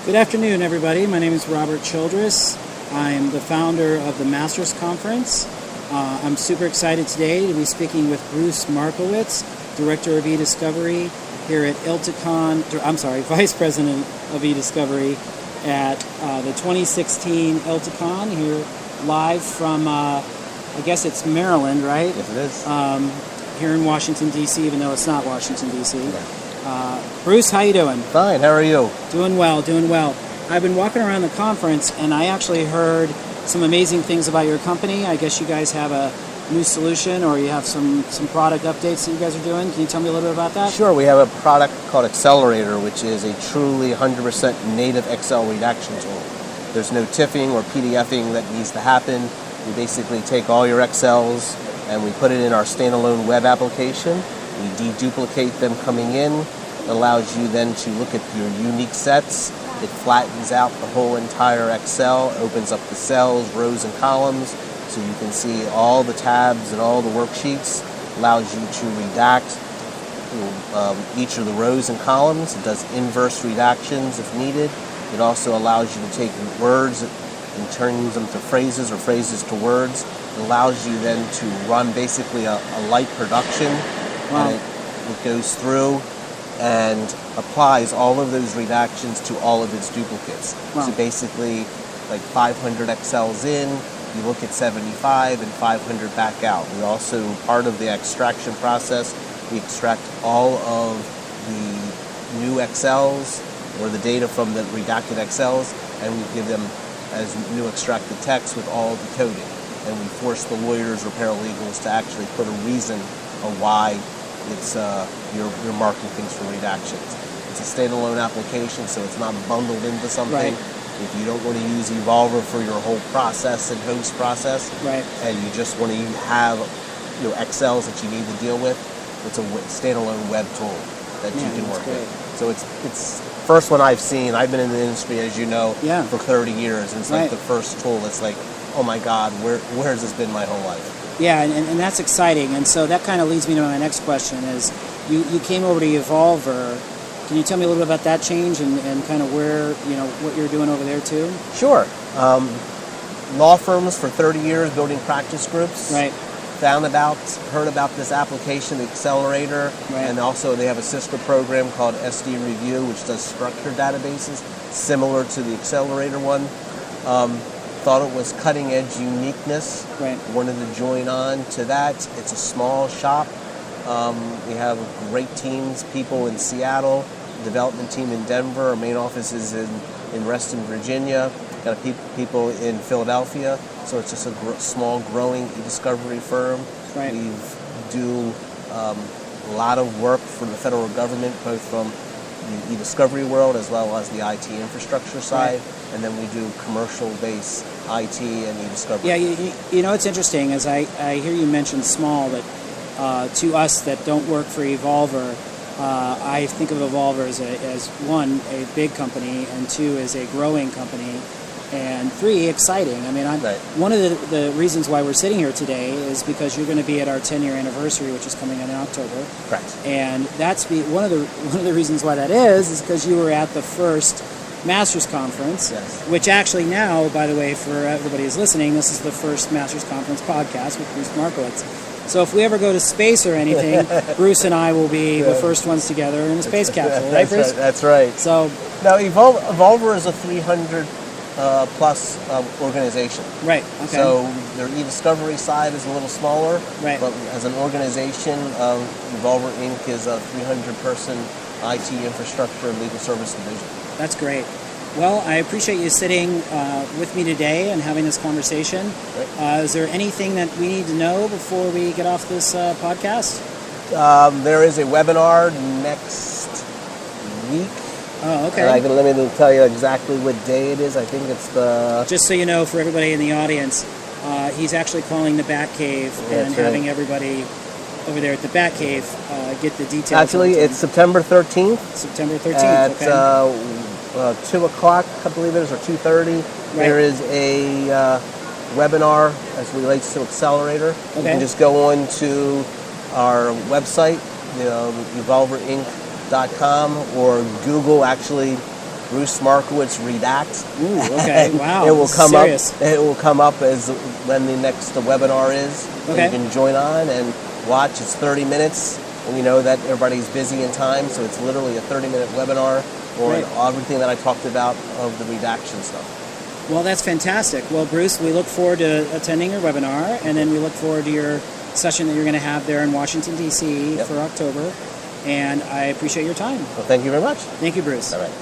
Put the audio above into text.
Good afternoon, everybody. My name is Robert Childress. I'm the founder of the Masters Conference. I'm super excited today to be speaking with Bruce Markowitz, Director of eDiscovery here at Vice President of eDiscovery at the 2016 ILTACon here live from, I guess it's Maryland, right? Yes, it is. Here in Washington, D.C., even though it's not Washington, D.C. Bruce, how you doing? Fine, how are you? Doing well. I've been walking around the conference, and I actually heard some amazing things about your company. I guess you guys have a new solution, or you have some product updates that you guys are doing. Can you tell me a little bit about that? Sure, we have a product called Accelerator, which is a truly 100% native Excel redaction tool. There's no TIFFing or PDFing that needs to happen. We basically take all your Excels and we put it in our standalone web application. We deduplicate them coming in. It allows you then to look at your unique sets. It flattens out the whole entire Excel, opens up the cells, rows, and columns, so you can see all the tabs and all the worksheets. Allows you to redact each of the rows and columns. It does inverse redactions if needed. It also allows you to take words and turn them to phrases or phrases to words. It allows you then to run basically a light production. Wow. And it goes through and applies all of those redactions to all of its duplicates. Wow. So basically, like 500 Excels in, you look at 75 and 500 back out. We also, part of the extraction process, we extract all of the new Excels or the data from the redacted Excels, and we give them as new extracted text with all the coding. And we force the lawyers or paralegals to actually put a reason of why it's you're marking things for redactions. It's a standalone application, so it's not bundled into something. Right. If you don't want to use Evolver for your whole process and host process, Right. and you just want to have Excels that you need to deal with, it's a standalone web tool that you can work with. So it's first one I've seen. I've been in the industry, as you know, for 30 years, and it's like the first tool. It's like, oh my God, where has this been my whole life? Yeah, and that's exciting. And so that kind of leads me to my next question is, you came over to Evolver. Can you tell me a little bit about that change and kind of where, what you're doing over there too? Sure. Law firms for 30 years building practice groups. Right. Heard about this application, the Accelerator, and also they have a sister program called SD Review, which does structured databases, similar to the Accelerator one. Thought it was cutting edge uniqueness. Right. Wanted to join on to that. It's a small shop. We have great teams, people in Seattle, development team in Denver. Our main office is in Reston, Virginia. Got people in Philadelphia. So it's just a small, growing eDiscovery firm. Right. We do a lot of work for the federal government, both from the eDiscovery world as well as the IT infrastructure side. Right. And then we do commercial-based IT and eDiscovery. Yeah, it's interesting, as I hear you mention small, that to us that don't work for Evolver, I think of Evolver as one, a big company, and two, as a growing company, and three, exciting. I mean, one of the reasons why we're sitting here today is because you're going to be at our 10-year anniversary, which is coming in October. Correct. And that's one of the reasons why that is because you were at the first Masters Conference, which actually now, by the way, for everybody who's listening, this is the first Masters Conference podcast with Bruce Markowitz. So if we ever go to space or anything, Bruce and I will be the first ones together in a space capsule, right, Bruce? That's right. So now Evolver is a 300 plus organization. Right. Okay. So their eDiscovery side is a little smaller. Right. But as an organization, Evolver Inc. is a 300-person IT infrastructure and legal service division. That's great. Well, I appreciate you sitting with me today and having this conversation. Is there anything that we need to know before we get off this podcast? There is a webinar next week. Oh, okay. Let me tell you exactly what day it is. I think it's the... Just so you know, for everybody in the audience, he's actually calling the Batcave and having everybody over there at the Batcave get the details. Actually, it's September 13th. September 13th, at 2 o'clock, I believe it is, or 2:30. Right. There is a webinar as relates to Accelerator. Okay. You can just go on to our website, evolverinc.com, or Google actually Bruce Markowitz Redact. Ooh, okay, wow. It will come serious. up. It will come up as when the next webinar is. Okay. You can join on and watch. It's 30 minutes. And we know that everybody's busy in time, so it's literally a 30-minute webinar on everything that I talked about of the redaction stuff. Well, that's fantastic. Well, Bruce, we look forward to attending your webinar, and then we look forward to your session that you're going to have there in Washington, D.C. for October. And I appreciate your time. Well, thank you very much. Thank you, Bruce. All right.